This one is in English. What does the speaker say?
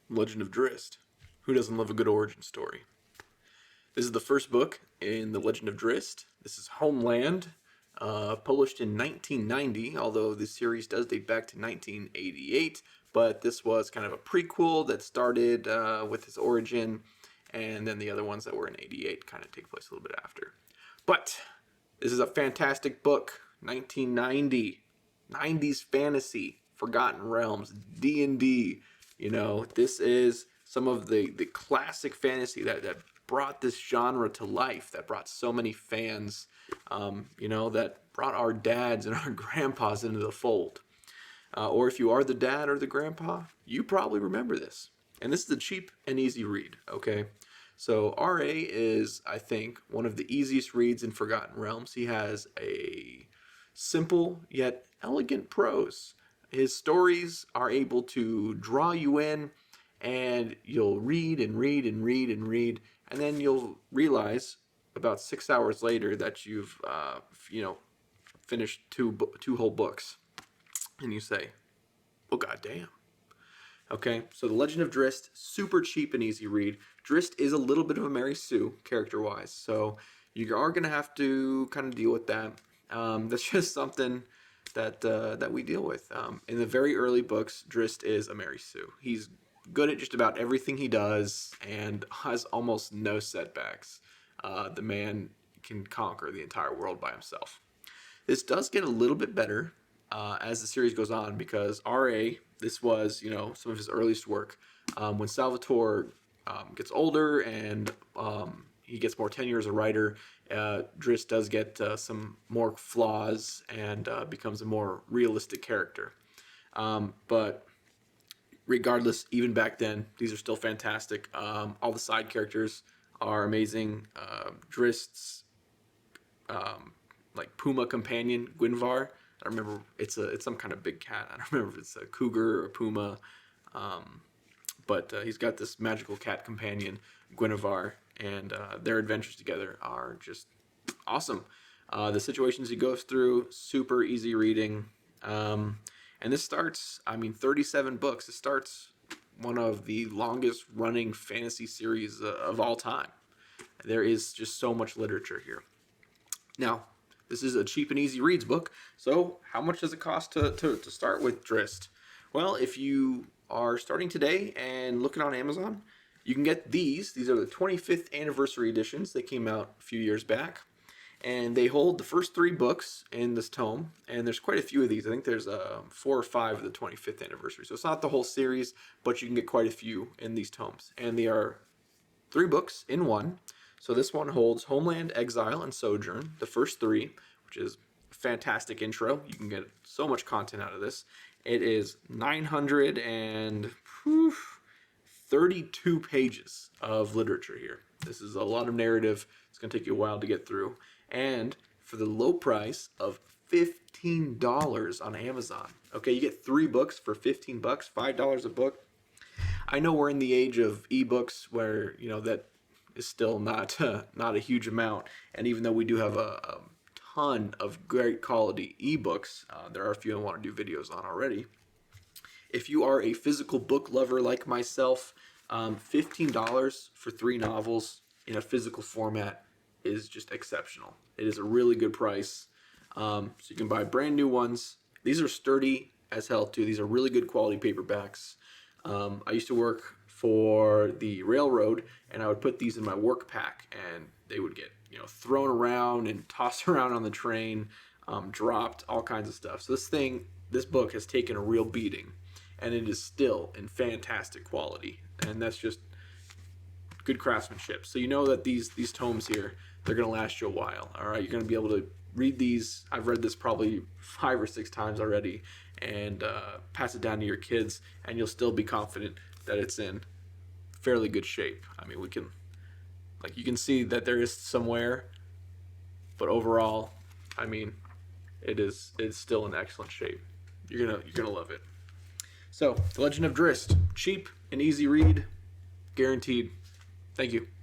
Legend of Drizzt. Who doesn't love a good origin story? This is the first book in the Legend of Drizzt. This is Homeland, published in 1990, although the series does date back to 1988. But this was kind of a prequel that started with his origin, and then the other ones that were in 88 kind of take place a little bit after. But this is a fantastic book. 1990, 90s fantasy, Forgotten Realms, D&D. You know, this is some of the classic fantasy that brought this genre to life, that brought so many fans, that brought our dads and our grandpas into the fold. Or if you are the dad or the grandpa, you probably remember this. And this is a cheap and easy read, okay? So RA is, I think, one of the easiest reads in Forgotten Realms. He has a simple yet elegant prose. His stories are able to draw you in, and you'll read and read and read and read, and then you'll realize about 6 hours later that you've finished two whole books, and you say, "Oh goddamn." Okay, so The Legend of Drizzt, super cheap and easy read. Drizzt is a little bit of a Mary Sue character-wise, so you are gonna have to kind of deal with that. That's just something that we deal with. In the very early books, Drizzt is a Mary Sue. He's good at just about everything he does and has almost no setbacks. The man can conquer the entire world by himself. This does get a little bit better as the series goes on, because RA, this was, some of his earliest work. When Salvatore gets older and he gets more tenure as a writer, Drizzt does get some more flaws and becomes a more realistic character. But regardless, even back then, these are still fantastic. All the side characters are amazing. Drizzt's like Puma companion, Gwynvar. I don't remember, it's some kind of big cat. I don't remember if it's a cougar or a puma. But he's got this magical cat companion, Guinevere, and their adventures together are just awesome. The situations he goes through, super easy reading. And this starts, 37 books. It starts one of the longest running fantasy series of all time. There is just so much literature here. Now, this is a cheap and easy reads book, so how much does it cost to start with Drizzt? Well, if you are starting today and looking on Amazon, you can get these. These are the 25th anniversary editions. They came out a few years back, and they hold the first 3 books in this tome, and there's quite a few of these. I think there's 4 or 5 of the 25th anniversary, so it's not the whole series, but you can get quite a few in these tomes, and they are 3 books in one. So this one holds Homeland, Exile, and Sojourn, the first 3, which is a fantastic intro. You can get so much content out of this. It is 932 pages of literature here. This is a lot of narrative. It's going to take you a while to get through. And for the low price of $15 on Amazon. Okay, you get 3 books for $15, $5 a book. I know we're in the age of ebooks where, that is still not a huge amount. And even though we do have a ton of great quality ebooks, there are a few I want to do videos on already. If you are a physical book lover like myself, $15 for 3 novels in a physical format is just exceptional. It is a really good price. So you can buy brand new ones. These are sturdy as hell too. These are really good quality paperbacks. I used to work for the railroad, and I would put these in my work pack, and they would get thrown around and tossed around on the train, dropped, all kinds of stuff. So this book has taken a real beating, and it is still in fantastic quality, and that's just good craftsmanship. So you know that these tomes here, they're going to last you a while. All right, you're going to be able to read these. I've read this probably 5 or 6 times already, and pass it down to your kids, and you'll still be confident that it's in fairly good shape. You can see that there is some wear, but overall, it's still in excellent shape. You're gonna love it. So, The Legend of Drizzt, cheap and easy read, guaranteed. Thank you.